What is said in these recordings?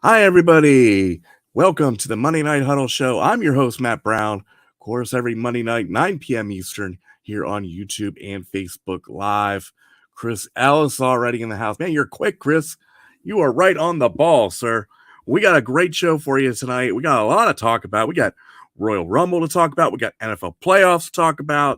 Hi, everybody. Welcome to the Monday Night Huddle Show. I'm your host, Matt Brown. Of course, every Monday night, 9 p.m. Eastern, here on YouTube and Facebook Live. Chris Ellis already in the house. Man, you're quick, Chris. You are right on the ball, sir. We got a great show for you tonight. We got a lot to talk about. We got Royal Rumble to talk about. We got NFL playoffs to talk about.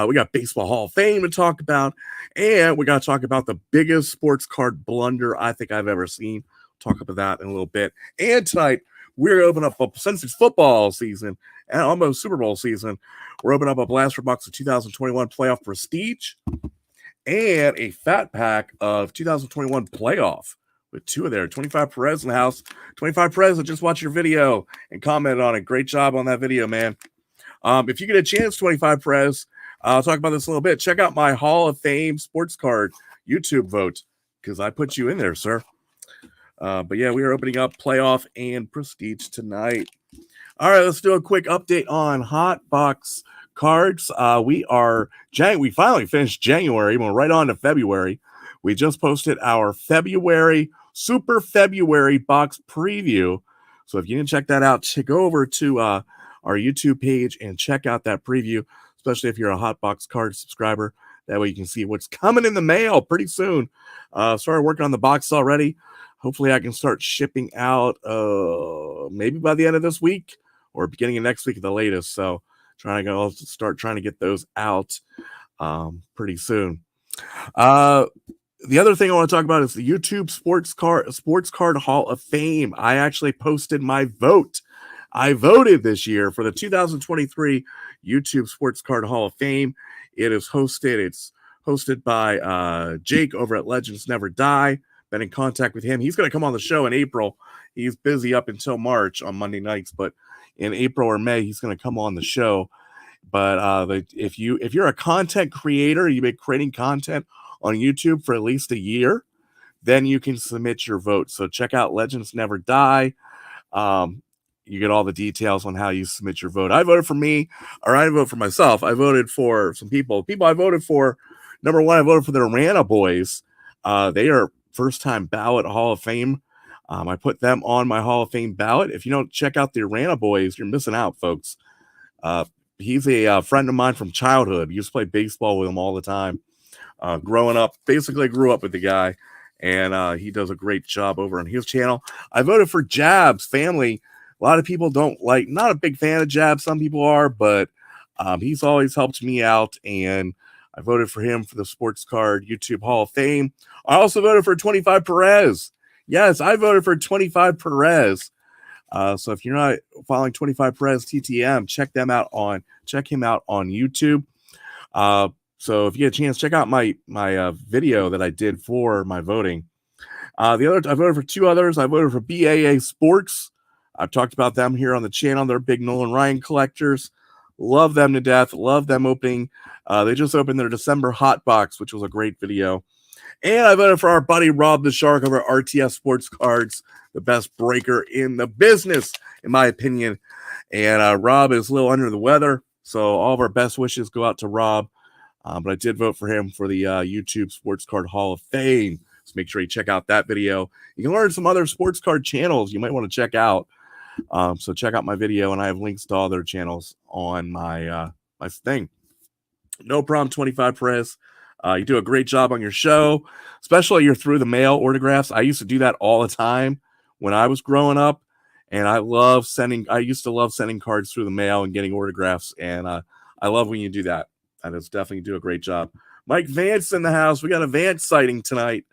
We got Baseball Hall of Fame to talk about. And we got to talk about the biggest sports card blunder I think I've ever seen. Talk about that in a little bit. And tonight, we're opening up, since it's football season and almost Super Bowl season, we're opening up a Blaster Box of 2021 Playoff Prestige and a fat pack of 2021 Playoff with two of there. 25 Perez in the house. 25 Perez, just watch your video and comment on it. Great job on that video, man. If you get a chance, 25 Perez, I'll talk about this a little bit. Check out my Hall of Fame sports card YouTube vote because I put you in there, sir. But yeah, we are opening up playoff and prestige tonight. All right, let's do a quick update on Hot Box cards. We finally finished January. We're right on to February. We just posted our Super February box preview. So if you didn't check that out, go over to our YouTube page and check out that preview, especially if you're a Hot Box card subscriber. That way you can see what's coming in the mail pretty soon. Started working on the box already. Hopefully I can start shipping out maybe by the end of this week or beginning of next week at the latest. So start trying to get those out pretty soon. The other thing I want to talk about is the YouTube Sports Card Hall of Fame. I actually posted my vote. I voted this year for the 2023 YouTube Sports Card Hall of Fame. It's hosted by Jake over at Legends Never Die. Been in contact with him. He's going to come on the show in April. He's busy up until March on Monday nights, but in April or May, he's going to come on the show. But if you're a content creator, you've been creating content on YouTube for at least a year, then you can submit your vote. So check out Legends Never Die. You get all the details on how you submit your vote. I voted for me, or I voted for myself. I voted for some people. People I voted for, number one, I voted for the Rana Boys. They are first-time ballot Hall of Fame. I put them on my Hall of Fame ballot. If you don't check out the Rana Boys, you're missing out, folks. He's a friend of mine from childhood. I used to play baseball with him all the time. Growing up, basically grew up with the guy, and he does a great job over on his channel. I voted for Jab's family. A lot of people not a big fan of Jab. Some people are, but he's always helped me out, and I voted for him for the Sports Card YouTube Hall of Fame. I also voted for 25 Perez. Yes, I voted for 25 Perez. So if you're not following 25 Perez TTM, check him out on YouTube. So if you get a chance, check out my video that I did for my voting. I voted for two others. I voted for BAA Sports. I've talked about them here on the channel. They're big Nolan Ryan collectors. Love them to death. Love them opening. They just opened their December Hot Box, which was a great video. And I voted for our buddy Rob the Shark over RTS Sports Cards, the best breaker in the business, in my opinion. And Rob is a little under the weather, so all of our best wishes go out to Rob. But I did vote for him for the YouTube Sports Card Hall of Fame. So make sure you check out that video. You can learn some other sports card channels you might want to check out. So check out my video, and I have links to all their channels on my my thing. No problem, 25 Perez. You do a great job on your show, especially your through the mail autographs. I used to do that all the time when I was growing up, and I used to love sending cards through the mail and getting autographs, and I love when you do that. That is definitely do a great job. Mike Vance in the house. We got a Vance sighting tonight.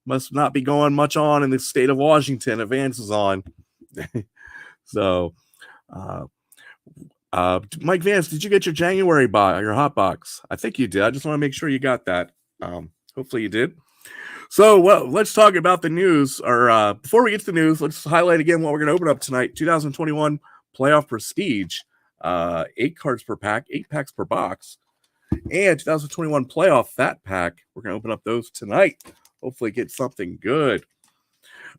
Must not be going much on in the state of Washington. A Vance is on. So, Mike Vance, did you get your January your hot box? I think you did. I just want to make sure you got that. Hopefully you did. So, let's talk about the news. Or before we get to the news, let's highlight again what we're going to open up tonight. 2021 Playoff Prestige, 8 cards per pack, 8 packs per box, and 2021 Playoff Fat Pack. We're going to open up those tonight. Hopefully get something good.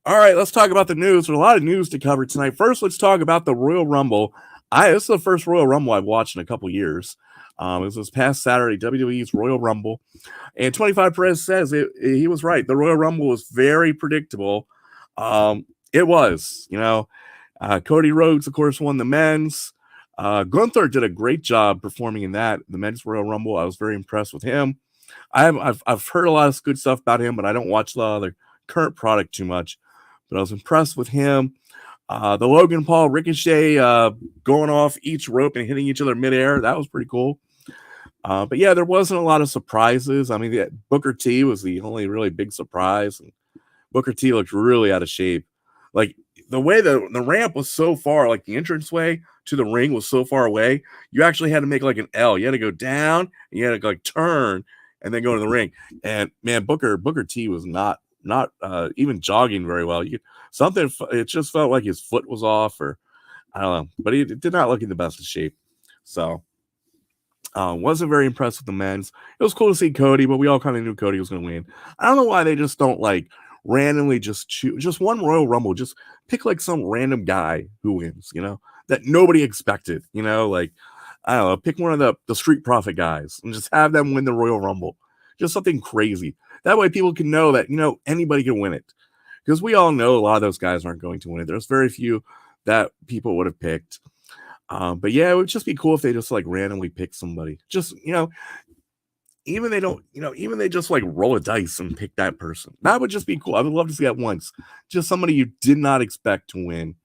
All right, let's talk about the news. There's a lot of news to cover tonight. First, let's talk about the Royal Rumble. This is the first Royal Rumble I've watched in a couple years. It was this past Saturday, WWE's Royal Rumble. And 25 Perez says he was right. The Royal Rumble was very predictable. It was, Cody Rhodes, of course, won the men's. Gunther did a great job performing in the men's Royal Rumble. I was very impressed with him. I've heard a lot of good stuff about him, but I don't watch a lot of their current product too much. But I was impressed with him. The Logan Paul Ricochet going off each rope and hitting each other midair, that was pretty cool. But yeah, there wasn't a lot of surprises. I mean, Booker T was the only really big surprise. And Booker T looked really out of shape. Like the way the ramp was so far, like the entranceway to the ring was so far away, you actually had to make like an L. You had to go down, and you had to like turn and then go to the ring. And man, Booker T was not even jogging very well. It just felt like his foot was off, or I don't know, but he did not look in the best of shape. So wasn't very impressed with the men's. It was cool to see Cody, but we all kind of knew Cody was going to win. I don't know why they just don't like randomly just choose just one Royal Rumble. Just pick like some random guy who wins, that nobody expected, like, I don't know, pick one of the Street Profit guys and just have them win the Royal Rumble. Just something crazy. That way people can know that, anybody can win it. Because we all know a lot of those guys aren't going to win it. There's very few that people would have picked. But yeah, it would just be cool if they just like randomly pick somebody. Just, even they just like roll a dice and pick that person. That would just be cool. I would love to see that once. Just somebody you did not expect to win.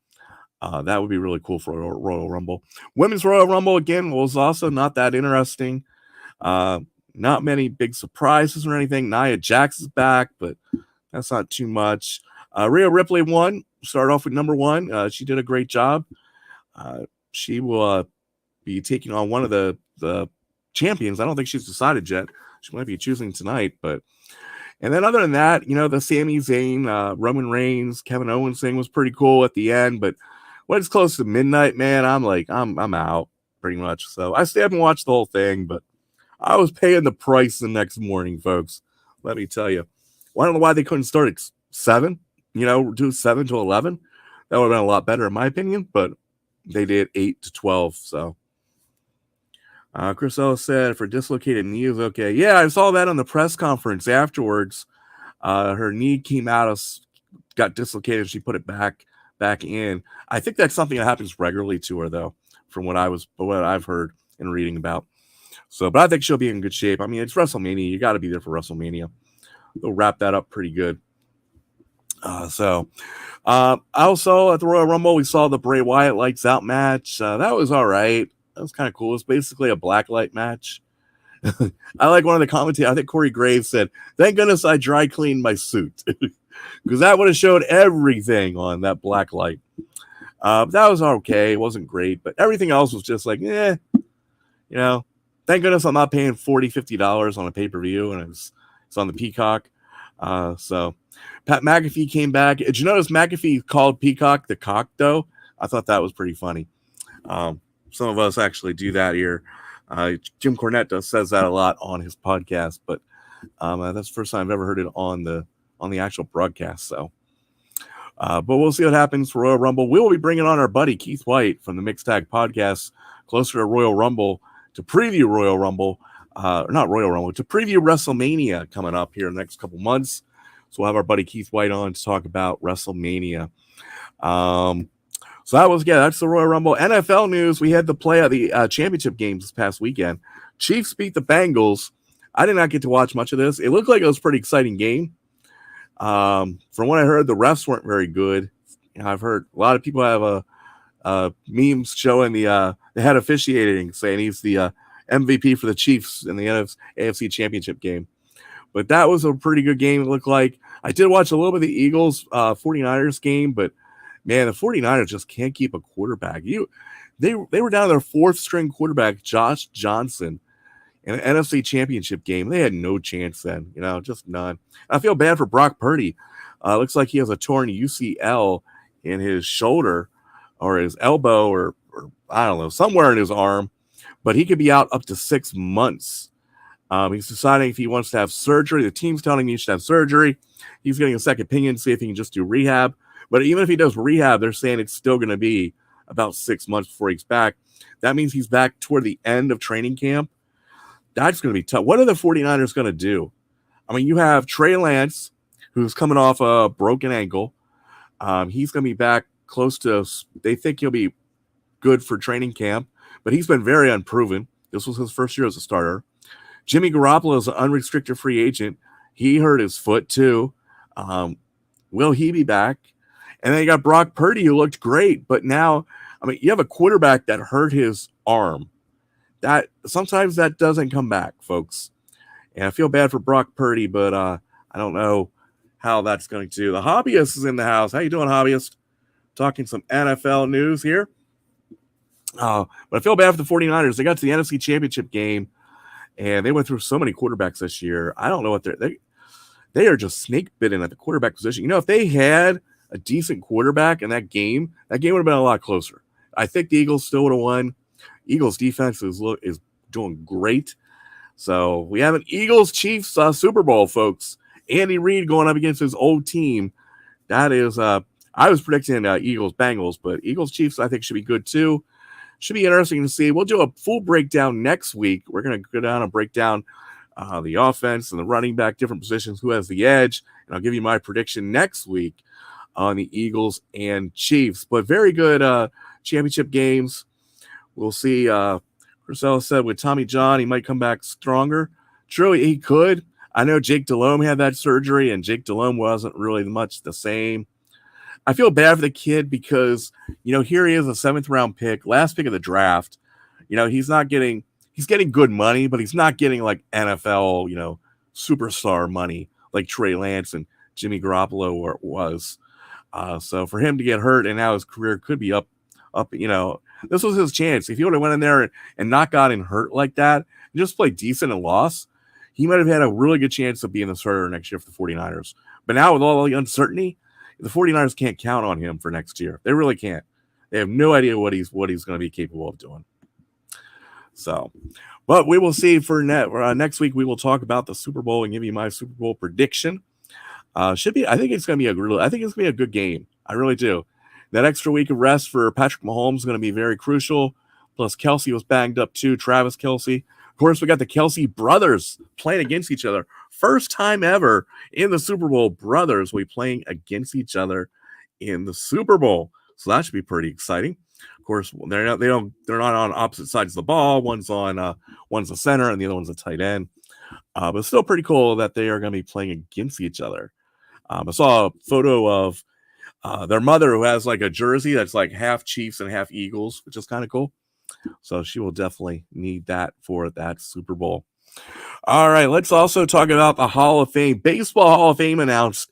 That would be really cool for a Royal Rumble. Women's Royal Rumble, again, was also not that interesting. Not many big surprises or anything. Nia Jax is back, but that's not too much. Rhea Ripley won. Started off with number one. She did a great job. She will be taking on one of the champions. I don't think she's decided yet. She might be choosing tonight, and then other than that, the Sami Zayn, Roman Reigns, Kevin Owens thing was pretty cool at the end, but when it's close to midnight, man, I'm like, I'm out pretty much. So I still haven't watched the whole thing, but I was paying the price the next morning, folks. Let me tell you. Well, I don't know why they couldn't start at 7, do 7 to 11. That would have been a lot better in my opinion, but they did 8 to 12, so. Chris Ellis said, for dislocated knee is okay. Yeah, I saw that on the press conference afterwards. Her knee came out, got dislocated. She put it back in. I think that's something that happens regularly to her, though, from what I've heard and reading about. So, but I think she'll be in good shape. I mean, it's WrestleMania. You got to be there for WrestleMania. They'll wrap that up pretty good. Also at the Royal Rumble, we saw the Bray Wyatt Lights Out match. That was all right. That was kind of cool. It's basically a blacklight match. I like one of the commentators. I think Corey Graves said, "Thank goodness I dry cleaned my suit," because that would have showed everything on that black light. That was okay. It wasn't great, but everything else was just like, thank goodness I'm not paying $40-$50 on a pay-per-view, and it's on the Peacock. So Pat McAfee came back. Did you notice McAfee called Peacock the cock, though? I thought that was pretty funny. Some of us actually do that here. Jim Cornette says that a lot on his podcast, but that's the first time I've ever heard it on the actual broadcast. So, but we'll see what happens for Royal Rumble. We will be bringing on our buddy Keith White from the Mixed Tag Podcast closer to Royal Rumble to preview Royal Rumble, not Royal Rumble, to preview WrestleMania coming up here in the next couple months. So we'll have our buddy Keith White on to talk about WrestleMania. So that's the Royal Rumble. NFL news, we had the play of the championship games this past weekend. Chiefs beat the Bengals. I did not get to watch much of this. It looked like it was a pretty exciting game. From what I heard, the refs weren't very good. I've heard a lot of people have memes showing the head officiating, saying he's the MVP for the Chiefs in the AFC Championship game. But that was a pretty good game, it looked like. I did watch a little bit of the Eagles 49ers game, but man, the 49ers just can't keep a quarterback. They were down to their fourth string quarterback, Josh Johnson, in an NFC Championship game. They had no chance then, just none. I feel bad for Brock Purdy. Looks like he has a torn UCL in his shoulder or his elbow or I don't know, somewhere in his arm, but he could be out up to 6 months. He's deciding if he wants to have surgery. The team's telling him he should have surgery. He's getting a second opinion, see if he can just do rehab. But even if he does rehab, they're saying it's still going to be about 6 months before he's back. That means he's back toward the end of training camp. That's going to be tough. What are the 49ers going to do? I mean, you have Trey Lance, who's coming off a broken ankle. He's going to be back close to, they think he'll be good for training camp, but he's been very unproven. This was his first year as a starter. Jimmy Garoppolo is an unrestricted free agent. He hurt his foot too. Will he be back? And then you got Brock Purdy, who looked great, but now, I mean, you have a quarterback that hurt his arm. That sometimes that doesn't come back, folks. And I feel bad for Brock Purdy, but I don't know how that's going to. The hobbyist is in the house. How you doing, hobbyist? Talking some NFL news here. But I feel bad for the 49ers. They got to the NFC Championship game, and they went through so many quarterbacks this year. I don't know what they are just snake bitten at the quarterback position. You know, if they had a decent quarterback in that game would have been a lot closer. I think the Eagles still would have won. Eagles defense is doing great. So we have an Eagles-Chiefs Super Bowl, folks. Andy Reid going up against his old team. That is, I was predicting Eagles-Bengals, but Eagles-Chiefs I think should be good too. Should be interesting to see. We'll do a full breakdown next week. We're going to go down and break down the offense and the running back, different positions, who has the edge. And I'll give you my prediction next week on the Eagles and Chiefs. But very good championship games. We'll see. Chris Ellis said with Tommy John, he might come back stronger. True, he could. I know Jake Delhomme had that surgery, and Jake Delhomme wasn't really much the same. I feel bad for the kid because, you know, here he is, a 7th round pick, last pick of the draft. You know, he's getting good money, but he's not getting like NFL, you know, superstar money like Trey Lance and Jimmy Garoppolo was. So for him to get hurt and now his career could be up, you know, this was his chance. If he would have went in there and not gotten hurt like that and just played decent and lost, he might have had a really good chance of being the starter next year for the 49ers. But now with all the uncertainty, the 49ers can't count on him for next year. They really can't. They have no idea what he's going to be capable of doing. So, but we will see for next week. We will talk about the Super Bowl and give you my Super Bowl prediction. I think it's going to be a good game. I really do. That extra week of rest for Patrick Mahomes is going to be very crucial. Plus, Kelsey was banged up too. Travis Kelsey. Of course, we got the Kelsey brothers playing against each other. First time ever in the Super Bowl, brothers will be playing against each other in the Super Bowl. So that should be pretty exciting. Of course, they're not on opposite sides of the ball. One's the center and the other one's a tight end. But it's still pretty cool that they are going to be playing against each other. I saw a photo of their mother who has like a jersey that's like half Chiefs and half Eagles, which is kind of cool. So she will definitely need that for that Super Bowl. All right, let's also talk about the Hall of Fame. Baseball Hall of Fame announced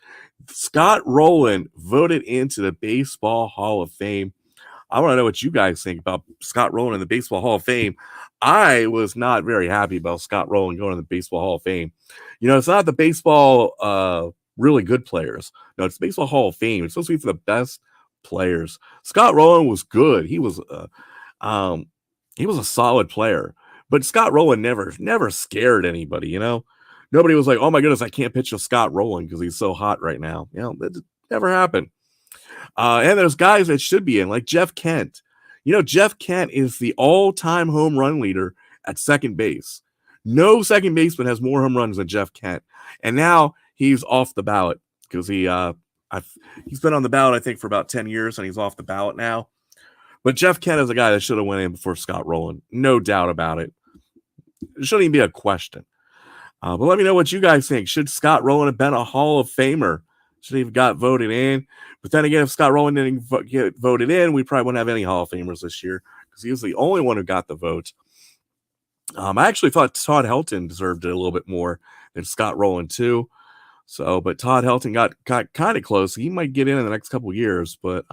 Scott Rowland voted into the Baseball Hall of Fame. I want to know what you guys think about Scott Rowland in the Baseball Hall of Fame. I was not very happy about Scott Rowland going to the Baseball Hall of Fame. You know, it's not the baseball really good players. No, it's Baseball Hall of Fame. It's supposed to be for the best players. Scott Rowland was good. He was a solid player. But Scott Rowland never scared anybody, you know? Nobody was like, oh my goodness, I can't pitch with Scott Rowland because he's so hot right now. You know, that never happened. And there's guys that should be in, like Jeff Kent. You know, Jeff Kent is the all-time home run leader at second base. No second baseman has more home runs than Jeff Kent. And now he's off the ballot because he's been on the ballot, I think, for about 10 years, and he's off the ballot now. But Jeff Kent is a guy that should have went in before Scott Rowland. No doubt about it. It shouldn't even be a question. But let me know what you guys think. Should Scott Rowland have been a Hall of Famer? Should he have got voted in? But then again, if Scott Rowland didn't get voted in, we probably wouldn't have any Hall of Famers this year because he was the only one who got the vote. I actually thought Todd Helton deserved it a little bit more than Scott Rowland too. So, but Todd Helton got kind of close. He might get in the next couple of years, but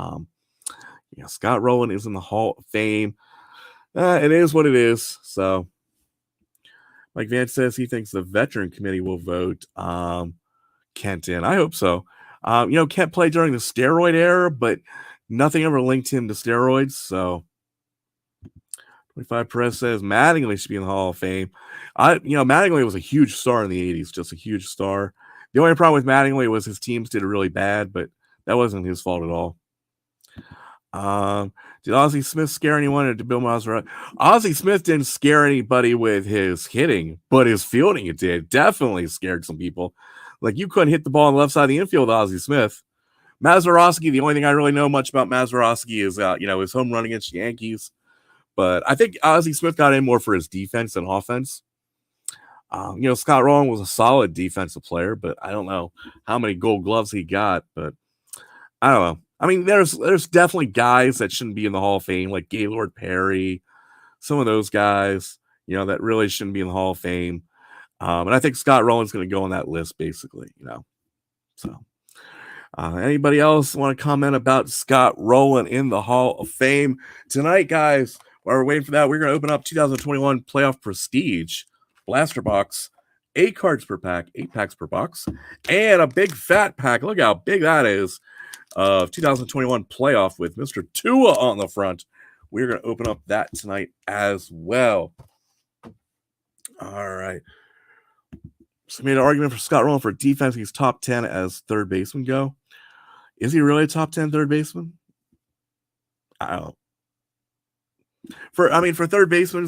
yeah, Scott Rowland is in the Hall of Fame. It is what it is. So, Mike Vance says he thinks the veteran committee will vote Kent in. I hope so. You know, Kent played during the steroid era, but nothing ever linked him to steroids. So, 25 Perez says Mattingly should be in the Hall of Fame. Mattingly was a huge star in the 80s, just a huge star. The only problem with Mattingly was his teams did really bad, but that wasn't his fault at all. Did Ozzie Smith scare anyone, or did Bill Mazerotti? Ozzie Smith didn't scare anybody with his hitting, but his fielding it did. Definitely scared some people. Like, you couldn't hit the ball on the left side of the infield with Ozzie Smith. Mazeroski, the only thing I really know much about Mazeroski is, his home run against the Yankees. But I think Ozzie Smith got in more for his defense than offense. Scott Rowland was a solid defensive player, but I don't know how many gold gloves he got. But I don't know. I mean, there's definitely guys that shouldn't be in the Hall of Fame, like Gaylord Perry, some of those guys, that really shouldn't be in the Hall of Fame. And I think Scott Rowland's going to go on that list, basically, So, anybody else want to comment about Scott Rowland in the Hall of Fame tonight, guys? While we're waiting for that, we're going to open up 2021 Playoff Prestige Blaster Box, 8 cards per pack, 8 packs per box, and a big fat pack. Look how big that is of 2021 Playoff with Mr. Tua on the front. We're going to open up that tonight as well. All right. So made an argument for Scott Rowland for defense. He's top 10 as third baseman go. Is he really a top 10 third baseman? I don't know. For third basemen,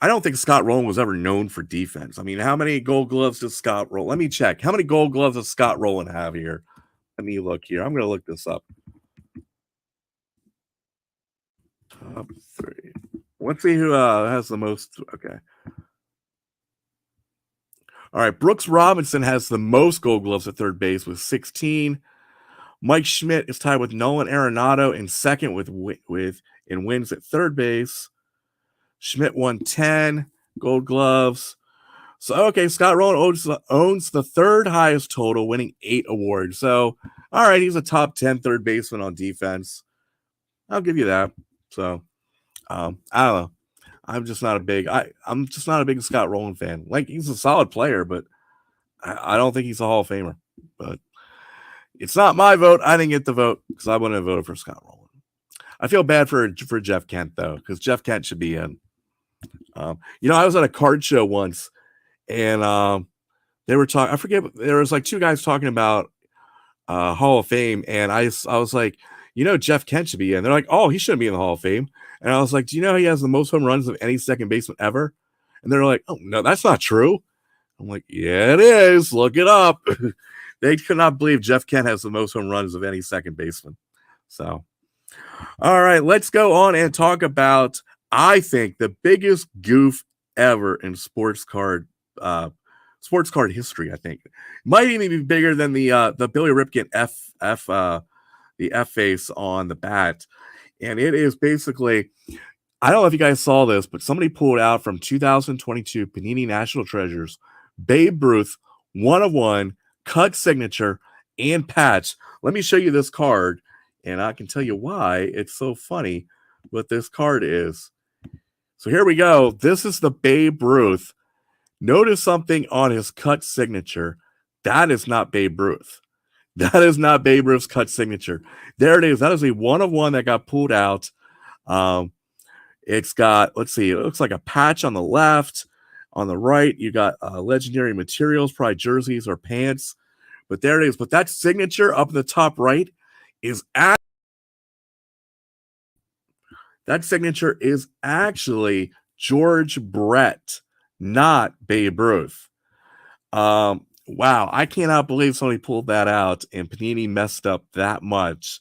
I don't think Scott Rowland was ever known for defense. I mean, how many gold gloves does Scott Rowland? Let me check. How many gold gloves does Scott Rowland have here? Let me look here. I'm going to look this up. Top 3. Let's see who has the most. Okay. All right. Brooks Robinson has the most gold gloves at third base with 16. Mike Schmidt is tied with Nolan Arenado in second with wins at third base. Schmidt won 10 gold gloves. So, okay, Scott Rowland owns the third highest total, winning 8 awards. So, all right, he's a top 10 third baseman on defense. I'll give you that. So, I don't know. I'm just not a big Scott Rowland fan. Like, he's a solid player, but I don't think he's a Hall of Famer. But it's not my vote. I didn't get the vote because I wouldn't have voted for Scott Rowland. I feel bad for Jeff Kent, though, because Jeff Kent should be in. I was at a card show once, and they were talking. I forget. There was like 2 guys talking about Hall of Fame, and I was like, Jeff Kent should be in. They're like, oh, he shouldn't be in the Hall of Fame. And I was like, do you know he has the most home runs of any second baseman ever? And they're like, oh no, that's not true. I'm like, yeah, it is. Look it up. They could not believe Jeff Kent has the most home runs of any second baseman. So, all right, let's go on and talk about, I think, the biggest goof ever in sports card history. I think might even be bigger than the Billy Ripken the F face on the bat, and it is basically, I don't know if you guys saw this, but somebody pulled out from 2022 Panini National Treasures Babe Ruth 1/1 cut signature and patch. Let me show you this card, and I can tell you why it's so funny what this card is. So here we go. This is the Babe Ruth. Notice something on his cut signature. That is not Babe Ruth. That is not Babe Ruth's cut signature. There it is. That is a 1/1 that got pulled out. It's got, let's see, it looks like a patch on the left. On the right, you got legendary materials, probably jerseys or pants. But there it is. But that signature up in the top right is that signature is actually George Brett, not Babe Ruth. Wow, I cannot believe somebody pulled that out and Panini messed up that much.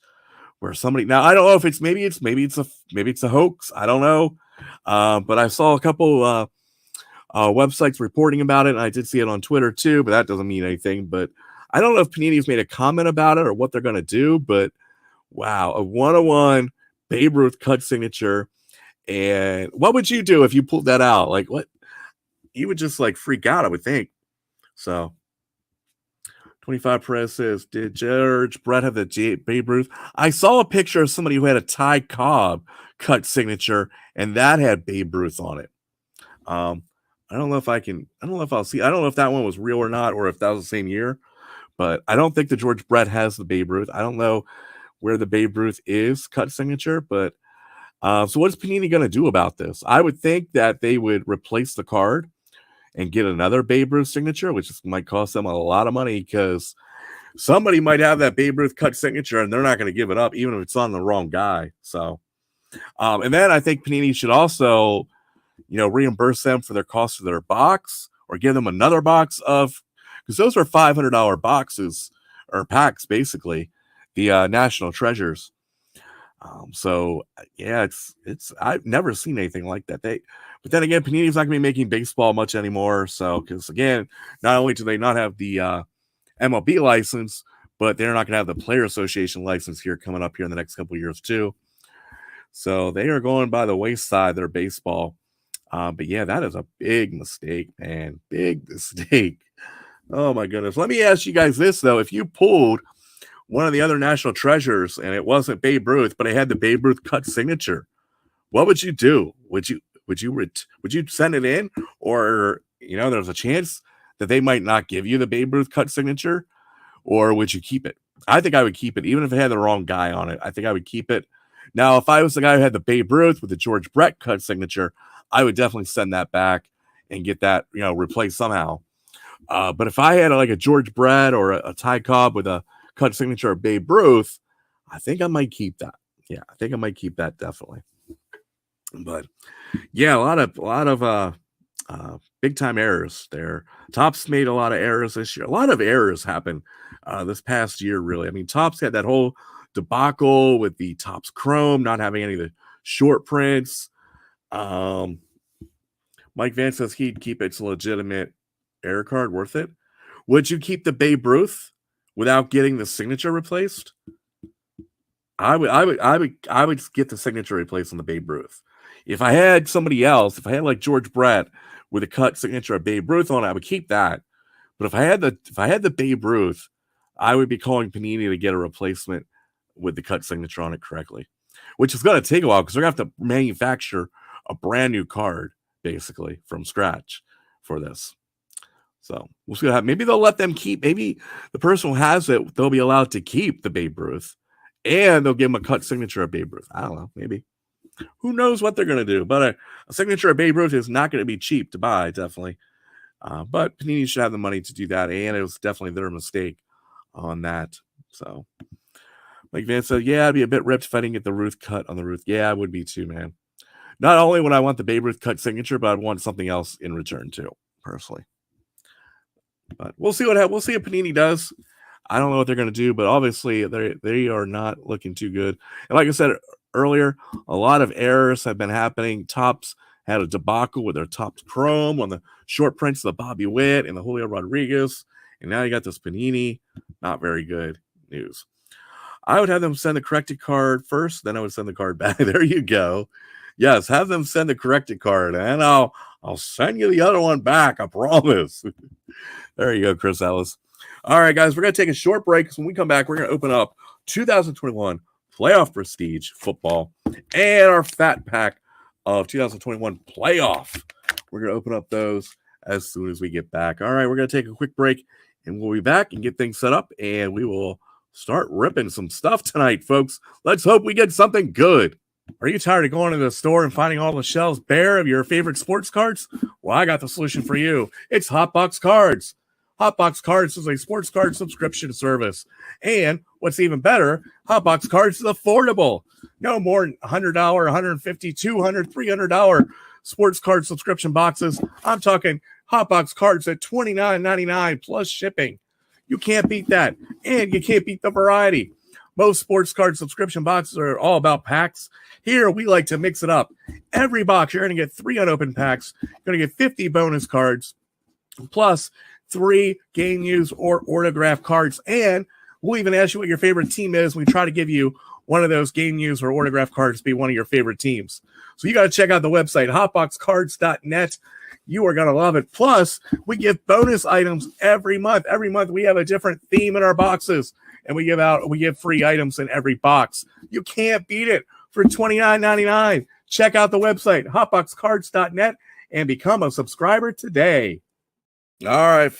Where somebody, now I don't know if it's maybe it's a hoax. I don't know, but I saw a couple websites reporting about it, and I did see it on Twitter too. But that doesn't mean anything. But I don't know if Panini's made a comment about it or what they're going to do. But wow, a 1/1 Babe Ruth cut signature. And what would you do if you pulled that out? Like, what? You would just like freak out, I would think. So 25 Perez says, did George Brett have the Babe Ruth? I saw a picture of somebody who had a Ty Cobb cut signature, and that had Babe Ruth on it. I don't know if I'll see. I don't know if that one was real or not, or if that was the same year, but I don't think the George Brett has the Babe Ruth. I don't know where the Babe Ruth is cut signature, but so what is Panini going to do about this? I would think that they would replace the card and get another Babe Ruth signature, which might cost them a lot of money because somebody might have that Babe Ruth cut signature and they're not going to give it up, even if it's on the wrong guy. So, and then I think Panini should also, reimburse them for their cost of their box or give them another box of, because those are $500 boxes or packs, basically, the National Treasures. So yeah, it's I've never seen anything like that. But then again, Panini's not gonna be making baseball much anymore. So because again, not only do they not have the MLB license, but they're not gonna have the Player Association license here coming up here in the next couple of years too. So they are going by the wayside, their baseball. But yeah, that is a big mistake, man. Big mistake. Oh my goodness. Let me ask you guys this though: if you pulled one of the other national treasures and it wasn't Babe Ruth, but it had the Babe Ruth cut signature, what would you do? Would you send it in, or there's a chance that they might not give you the Babe Ruth cut signature, or would you keep it? I think I would keep it, even if it had the wrong guy on it. I think I would keep it. Now, if I was the guy who had the Babe Ruth with the George Brett cut signature, I would definitely send that back and get that replaced somehow. But if I had like a George Brett or a Ty Cobb with a cut signature of Babe Ruth, I think I might keep that. Yeah, I think I might keep that definitely. But yeah, a lot of big time errors there. Topps made a lot of errors this year. A lot of errors happened this past year, really. I mean, Topps had that whole debacle with the Topps Chrome not having any of the short prints. Mike Vance says he'd keep its legitimate error card worth it. Would you keep the Babe Ruth without getting the signature replaced? I would get the signature replaced on the Babe Ruth. If I had somebody else, if I had like George Brett with a cut signature of Babe Ruth on it, I would keep that. But if I had the Babe Ruth, I would be calling Panini to get a replacement with the cut signature on it correctly, which is going to take a while because they're going to have to manufacture a brand new card basically from scratch for this. So we'll see what happens. Maybe they'll let them keep. Maybe the person who has it, they'll be allowed to keep the Babe Ruth, and they'll give them a cut signature of Babe Ruth. I don't know. Maybe. Who knows what they're going to do? But a signature of Babe Ruth is not going to be cheap to buy, definitely. But Panini should have the money to do that, and it was definitely their mistake on that. So, like Van said, yeah, I'd be a bit ripped if I didn't get the Ruth cut on the Ruth. Yeah, I would be too, man. Not only would I want the Babe Ruth cut signature, but I'd want something else in return too, personally. But we'll see what Panini does. I don't know what they're going to do, but obviously they are not looking too good. And like I said earlier, a lot of errors have been happening. Topps had a debacle with their Topps Chrome on the short prints of the Bobby Witt and the Julio Rodriguez. And now you got this Panini. Not very good news. I would have them send the corrected card first, then I would send the card back. There you go. Yes, have them send the corrected card, and I'll send you the other one back. I promise. There you go, Chris Ellis. All right, guys, we're going to take a short break. So when we come back, we're going to open up 2021 Playoff Prestige Football and our Fat Pack of 2021 Playoff. We're going to open up those as soon as we get back. All right, we're going to take a quick break, and we'll be back and get things set up, and we will start ripping some stuff tonight, folks. Let's hope we get something good. Are you tired of going to the store and finding all the shelves bare of your favorite sports cards? Well, I got the solution for you. It's Hotbox Cards. Hotbox Cards is a sports card subscription service. And what's even better, Hotbox Cards is affordable. No more than $100, $150, $200, $300 sports card subscription boxes. I'm talking Hotbox Cards at $29.99 plus shipping. You can't beat that. And you can't beat the variety. Most sports card subscription boxes are all about packs. Here, we like to mix it up. Every box, you're going to get 3 unopened packs. You're going to get 50 bonus cards, plus 3 game use or autograph cards. And we'll even ask you what your favorite team is. We try to give you one of those game use or autograph cards to be one of your favorite teams. So you got to check out the website, hotboxcards.net. You are going to love it. Plus, we give bonus items every month. Every month, we have a different theme in our boxes, and we give free items in every box. You can't beat it for $29.99. Check out the website, hotboxcards.net, and become a subscriber today. All right,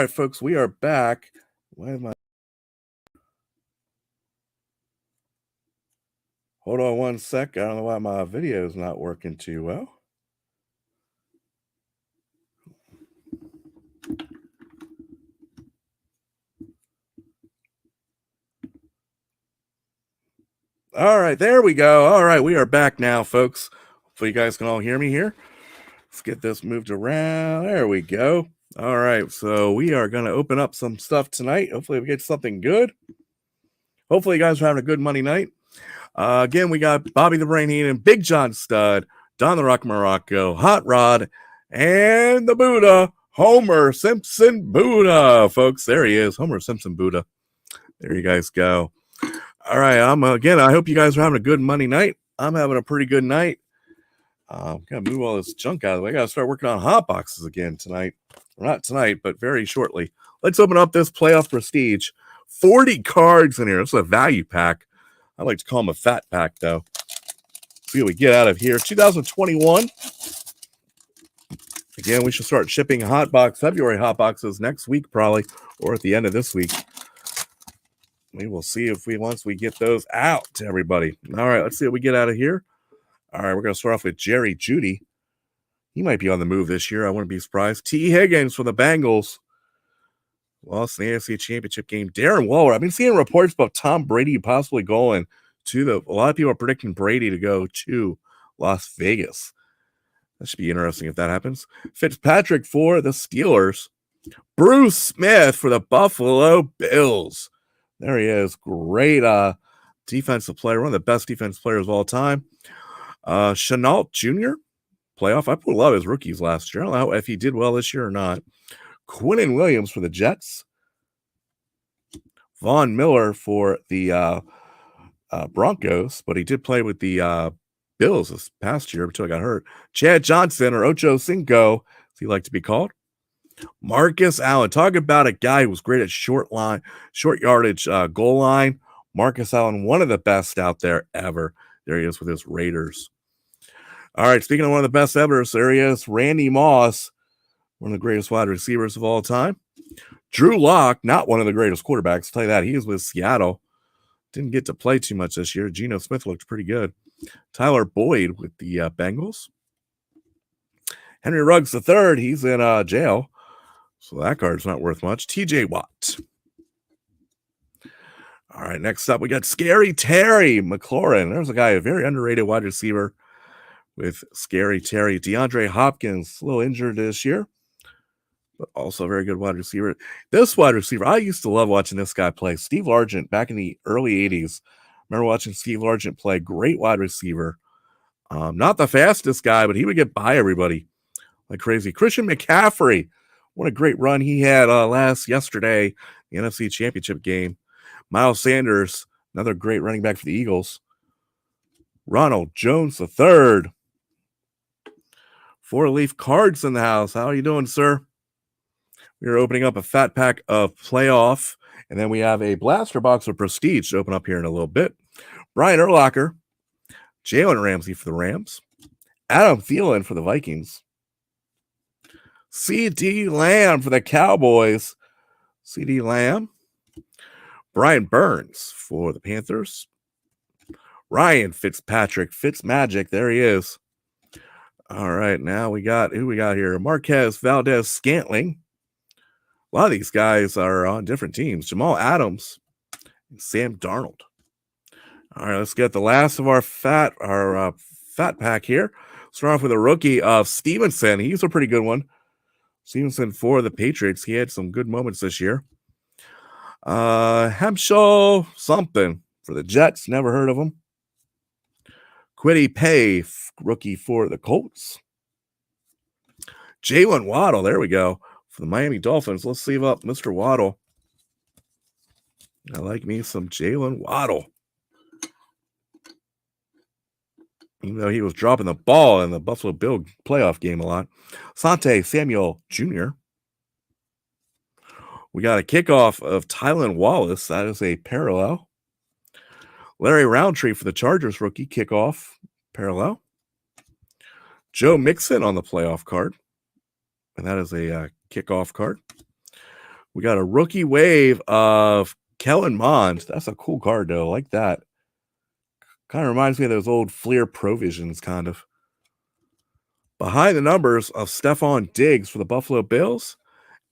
folks, we are back. Why am I? Hold on one sec. I don't know why my video is not working too well. All right, there we go. All right, we are back now, folks. Hopefully you guys can all hear me here. Let's get this moved around. There we go. All right, so we are going to open up some stuff tonight. Hopefully we get something good. Hopefully you guys are having a good Monday night. Again, we got Bobby the Brain Heenan, Big John Stud, Don the Rock Morocco, Hot Rod, and the Buddha, Homer Simpson Buddha. Folks, there he is, Homer Simpson Buddha. There you guys go. All right, I hope you guys are having a good Monday night. I'm having a pretty good night. Gotta move all this junk out of the way. I gotta start working on hot boxes again tonight. Well, not tonight, but very shortly. Let's open up this playoff prestige. 40 cards in here. This is a value pack. I like to call them a fat pack, though. See what we get out of here. 2021. Again, we should start shipping February hot boxes next week, probably, or at the end of this week. We will see if once we get those out to everybody. All right, let's see what we get out of here. All right, we're going to start off with Jerry Jeudy. He might be on the move this year. I wouldn't be surprised. T. Higgins for the Bengals. Lost in the AFC Championship game. Darren Waller. I've been seeing reports about Tom Brady possibly going to a lot of people are predicting Brady to go to Las Vegas. That should be interesting if that happens. Fitzpatrick for the Steelers. Bruce Smith for the Buffalo Bills. There he is. Great defensive player. One of the best defensive players of all time. Chenault Jr. playoff. I put a lot of his rookies last year. I don't know if he did well this year or not. Quinnen Williams for the Jets. Von Miller for the Broncos, but he did play with the Bills this past year until he got hurt. Chad Johnson, or Ocho Cinco, as he liked to be called. Marcus Allen. Talk about a guy who was great at short yardage goal line. Marcus Allen, one of the best out there ever. There he is with his Raiders. All right, speaking of one of the best ever, there he is, Randy Moss, one of the greatest wide receivers of all time. Drew Lock, not one of the greatest quarterbacks, I'll tell you that. He was with Seattle. Didn't get to play too much this year. Geno Smith looked pretty good. Tyler Boyd with the Bengals. Henry Ruggs III, he's in jail, so that card's not worth much. TJ Watt. All right, next up, we got Scary Terry McLaurin. There's a guy, a very underrated wide receiver with Scary Terry. DeAndre Hopkins, a little injured this year, but also a very good wide receiver. This wide receiver, I used to love watching this guy play. Steve Largent, back in the early 80s. Remember watching Steve Largent play. Great wide receiver. Not the fastest guy, but he would get by everybody like crazy. Christian McCaffrey, what a great run he had yesterday, the NFC Championship game. Miles Sanders, another great running back for the Eagles. Ronald Jones III. 4-leaf cards in the house. How are you doing, sir? We're opening up a fat pack of playoff, and then we have a blaster box of prestige to open up here in a little bit. Brian Urlacher, Jalen Ramsey for the Rams, Adam Thielen for the Vikings, C.D. Lamb for the Cowboys, C.D. Lamb, Brian Burns for the Panthers, Ryan Fitzpatrick, Fitzmagic, there he is. All right, now we got, who we got here? Marquez Valdez Scantling. A lot of these guys are on different teams. Jamal Adams and Sam Darnold. All right, let's get the last of our fat pack here. Start off with a rookie of Stevenson. He's a pretty good one. Stevenson for the Patriots. He had some good moments this year. Hemshall something for the Jets. Never heard of him. Kwity Paye, rookie for the Colts. Jalen Waddle. There we go. For the Miami Dolphins. Let's leave up Mr. Waddle. I like me some Jalen Waddle. Even though he was dropping the ball in the Buffalo Bill playoff game a lot. Sante Samuel Jr. We got a kickoff of Tylan Wallace. That is a parallel. Larry Roundtree for the Chargers rookie kickoff parallel. Joe Mixon on the playoff card. And that is a kickoff card. We got a rookie wave of Kellen Mond. That's a cool card, though. I like that. Kind of reminds me of those old Fleer Provisions, kind of. Behind the numbers of Stephon Diggs for the Buffalo Bills.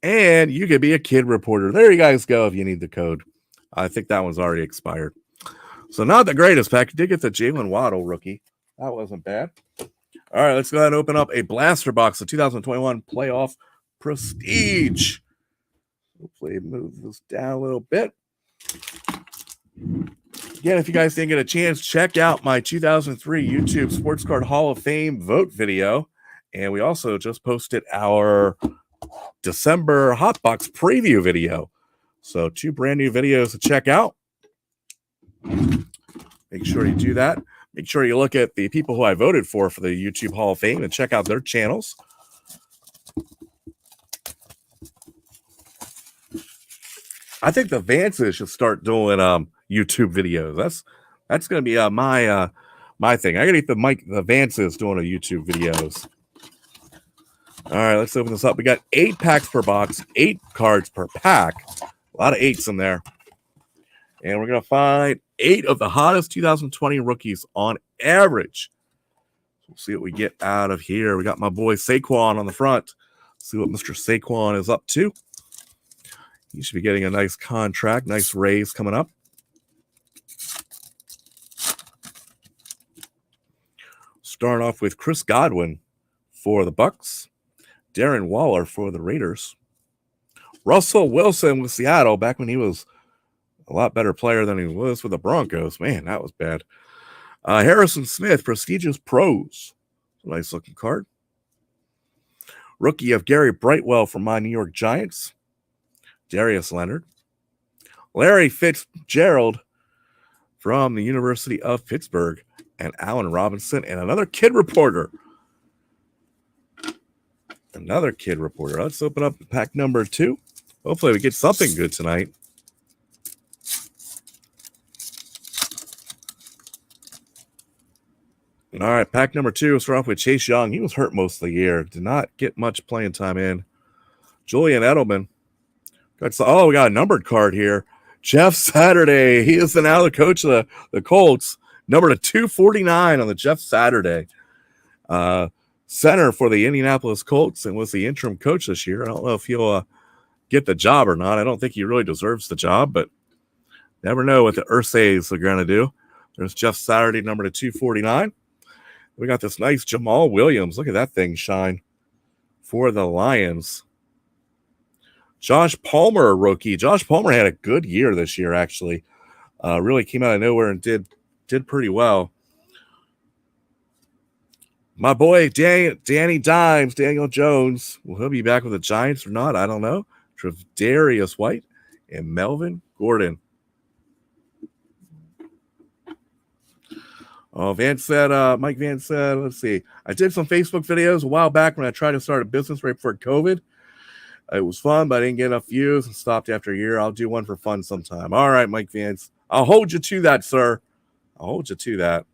And you could be a kid reporter. There you guys go if you need the code. I think that one's already expired. So not the greatest pack. You did get the Jalen Waddle rookie. That wasn't bad. All right, let's go ahead and open up a blaster box, the 2021 playoff Prestige. Hopefully move this down a little bit. Again, if you guys didn't get a chance, check out my 2003 YouTube Sports Card Hall of Fame vote video. And we also just posted our December Hotbox preview video. So 2 brand new videos to check out. Make sure you do that. Make sure you look at the people who I voted for the YouTube Hall of Fame and check out their channels. I think the Vances should start doing YouTube videos. That's going to be my thing. I got to get the Vances doing the YouTube videos. All right, let's open this up. We got 8 packs per box, 8 cards per pack. A lot of 8s in there. And we're going to find 8 of the hottest 2020 rookies on average. We'll see what we get out of here. We got my boy Saquon on the front. See what Mr. Saquon is up to. He should be getting a nice contract, nice raise coming up. Starting off with Chris Godwin for the Bucks. Darren Waller for the Raiders. Russell Wilson with Seattle back when he was a lot better player than he was for the Broncos. Man, that was bad. Harrison Smith, Prestigious Pros. Nice looking card. Rookie of Gary Brightwell from my New York Giants. Darius Leonard. Larry Fitzgerald from the University of Pittsburgh. And Allen Robinson. And another kid reporter. Another kid reporter. Let's open up pack number 2. Hopefully we get something good tonight. All right, pack number 2. We'll start off with Chase Young. He was hurt most of the year. Did not get much playing time in. Julian Edelman. We got a numbered card here. Jeff Saturday. He is now the coach of the Colts. Number 249 on the Jeff Saturday. Center for the Indianapolis Colts and was the interim coach this year. I don't know if he'll get the job or not. I don't think he really deserves the job, but never know what the Ursays are going to do. There's Jeff Saturday, number 249. We got this nice Jamal Williams. Look at that thing shine for the Lions. Josh Palmer, rookie. Josh Palmer had a good year this year, actually. Really came out of nowhere and did pretty well. My boy, Danny Dimes, Daniel Jones. Will he be back with the Giants or not? I don't know. Tre'Davious White and Melvin Gordon. Oh, Mike Van said, let's see. I did some Facebook videos a while back when I tried to start a business right before COVID. It was fun, but I didn't get enough views and stopped after a year. I'll do one for fun sometime. All right, Mike Vance. I'll hold you to that, sir. I'll hold you to that.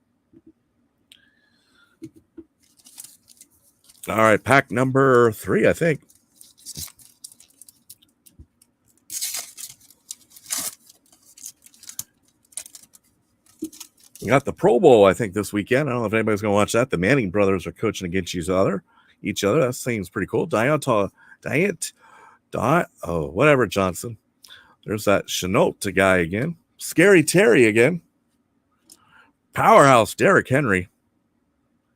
All right, pack number 3, I think. We got the Pro Bowl, I think, this weekend. I don't know if anybody's going to watch that. The Manning brothers are coaching against each other. That seems pretty cool. Whatever, Johnson. There's that Chenault guy again. Scary Terry again. Powerhouse Derrick Henry.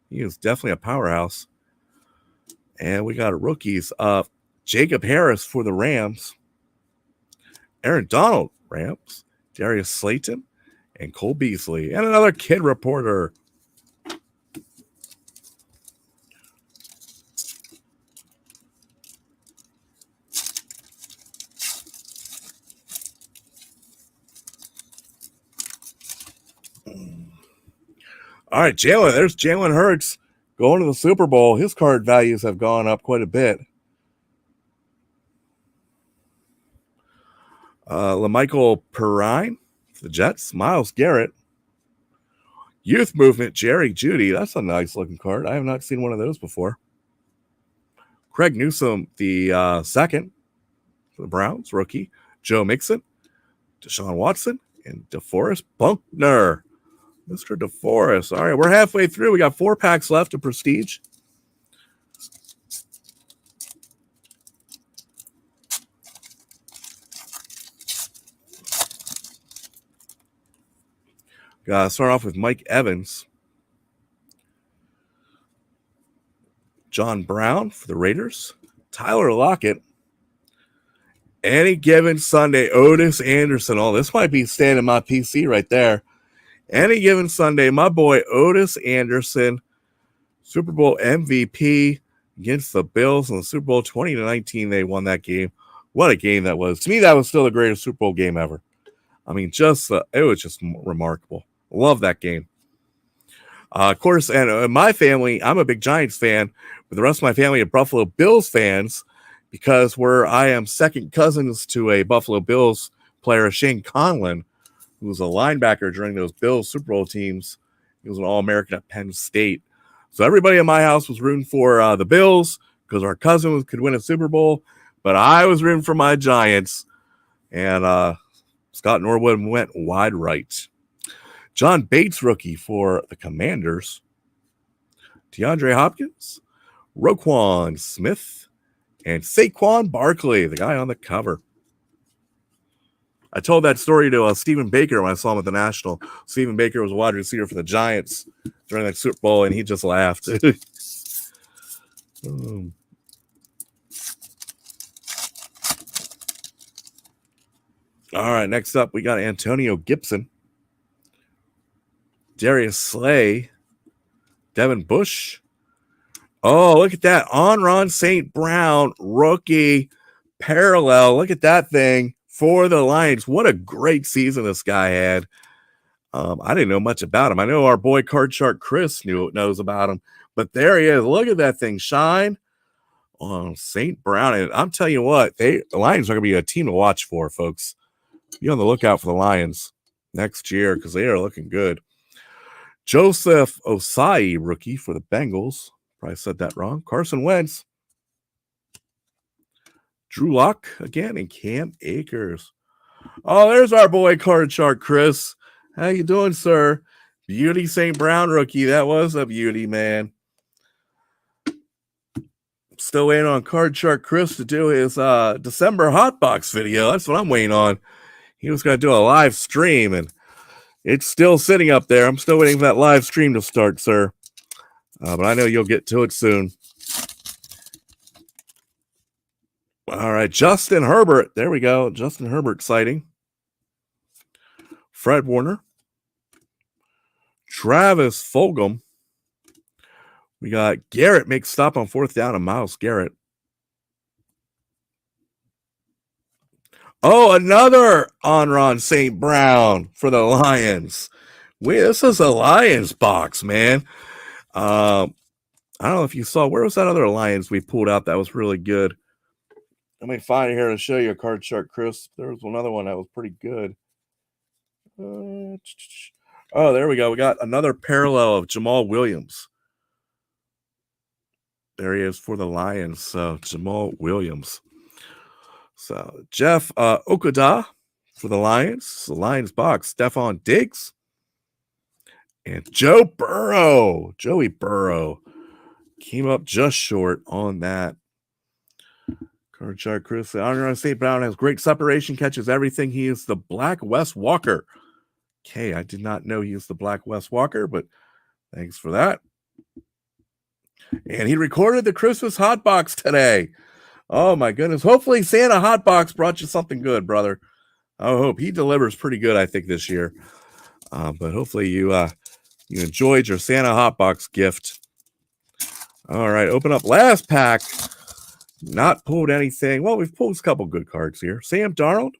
He is definitely a powerhouse. And we got rookies of Jacob Harris for the Rams. Aaron Donald, Rams. Darius Slayton. And Cole Beasley. And another kid reporter. All right, there's Jalen Hurts going to the Super Bowl. His card values have gone up quite a bit. LaMichael Perrine for the Jets. Myles Garrett. Youth Movement, Jerry Jeudy. That's a nice looking card. I have not seen one of those before. Craig Newsome, the second for the Browns, rookie. Joe Mixon, Deshaun Watson, and DeForest Buckner. Mr. DeForest. All right, we're halfway through. We got 4 packs left of Prestige. Start off with Mike Evans. John Brown for the Raiders. Tyler Lockett. Any given Sunday, Otis Anderson. Oh, this might be staying in my PC right there. Any given Sunday, my boy Otis Anderson, Super Bowl MVP against the Bills in the Super Bowl 2019. They won that game. What a game that was. To me, that was still the greatest Super Bowl game ever. I mean, it was just remarkable. Love that game. Of course, and my family, I'm a big Giants fan, but the rest of my family are Buffalo Bills fans because I am second cousins to a Buffalo Bills player, Shane Conlon, who was a linebacker during those Bills Super Bowl teams. He was an All-American at Penn State. So everybody in my house was rooting for the Bills because our cousin could win a Super Bowl, but I was rooting for my Giants, and Scott Norwood went wide right. John Bates, rookie for the Commanders. DeAndre Hopkins, Roquan Smith, and Saquon Barkley, the guy on the cover. I told that story to Stephen Baker when I saw him at the National. Stephen Baker was a wide receiver for the Giants during that Super Bowl, and he just laughed. All right, next up, we got Antonio Gibson, Darius Slay, Devin Bush. Oh, look at that. Amon-Ra St. Brown, rookie parallel. Look at that thing for the Lions. What a great season this guy had. I didn't know much about him. I know our boy Card Shark Chris knows about him, but there he is. Look at that thing shine on St. Brown. And I'm telling you what, the Lions are going to be a team to watch for, folks. Be on the lookout for the Lions next year because they are looking good. Joseph Osai, rookie for the Bengals. Probably said that wrong. Carson Wentz. Drew Lock again, and Cam Akers. Oh, there's our boy Card Shark Chris. How you doing, sir? Beauty St. Brown rookie. That was a beauty, man. Still waiting on Card Shark Chris to do his December Hotbox video. That's what I'm waiting on. He was going to do a live stream, and it's still sitting up there. I'm still waiting for that live stream to start, sir. But I know you'll get to it soon. All right, Justin Herbert. There we go. Justin Herbert sighting. Fred Warner. Travis Fulgham. We got Garrett makes stop on fourth down and Myles Garrett. Oh, another Amon-Ra St. Brown for the Lions. This is a Lions box, man. I don't know if you saw, where was that other Lions we pulled out that was really good? Let me find it here to show you a Card Shark Chris. There was another one that was pretty good. Oh, there we go. We got another parallel of Jamal Williams. There he is for the Lions. So Jamal Williams. So Jeff Okudah for the Lions. The Lions box. Stephon Diggs. And Joey Burrow came up just short on that. Card Shark Chris. Amon-Ra St. Brown has great separation, catches everything. He is the Black Wes Walker. Okay, I did not know he was the Black Wes Walker, but thanks for that. And he recorded the Christmas Hot Box today. Oh, my goodness. Hopefully Santa Hot Box brought you something good, brother. I hope he delivers pretty good, I think, this year. But hopefully you enjoyed your Santa Hot Box gift. All right, open up last pack. Not pulled anything. Well, we've pulled a couple good cards here. Sam Darnold.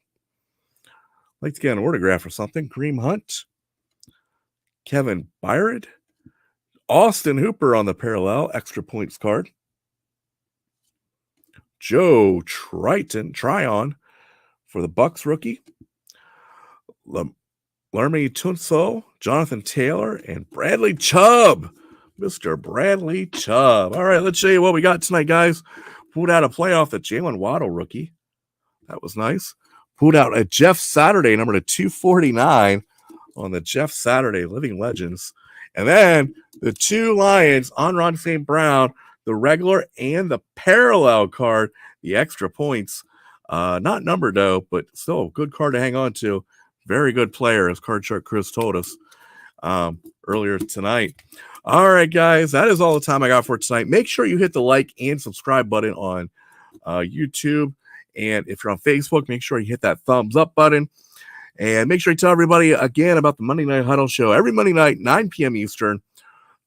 Like to get an autograph or something. Kareem Hunt. Kevin Byard. Austin Hooper on the parallel. Extra points card. Joe Tryon for the Bucks rookie. Laremy Tunsil, Jonathan Taylor, and Bradley Chubb. Mr. Bradley Chubb. All right, let's show you what we got tonight, guys. Pulled out a playoff, the Jalen Waddle rookie. That was nice. Pulled out a Jeff Saturday, number to 249 on the Jeff Saturday Living Legends. And then the two Lions, Amon-Ra St. Brown, the regular and the parallel card, the extra points. Not numbered, though, but still a good card to hang on to. Very good player, as Card Shark Chris told us earlier tonight. All right, guys, that is all the time I got for tonight. Make sure you hit the like and subscribe button on YouTube. And if you're on Facebook, make sure you hit that thumbs up button. And make sure you tell everybody again about the Monday Night Huddle show every Monday night, 9 p.m. Eastern,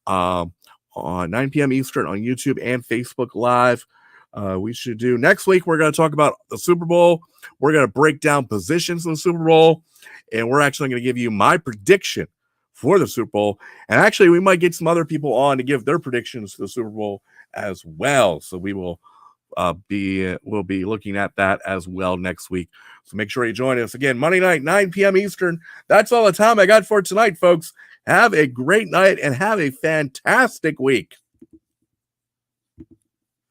on 9 p.m. Eastern on YouTube and Facebook Live. We should do next week. We're going to talk about the Super Bowl. We're going to break down positions in the Super Bowl, and we're actually going to give you my prediction for the Super Bowl. And actually, we might get some other people on to give their predictions to the Super Bowl as well. So we will we'll be looking at that as well next week. So make sure you join us again Monday night, 9 p.m. Eastern. That's all the time I got for tonight, folks. Have a great night and have a fantastic week.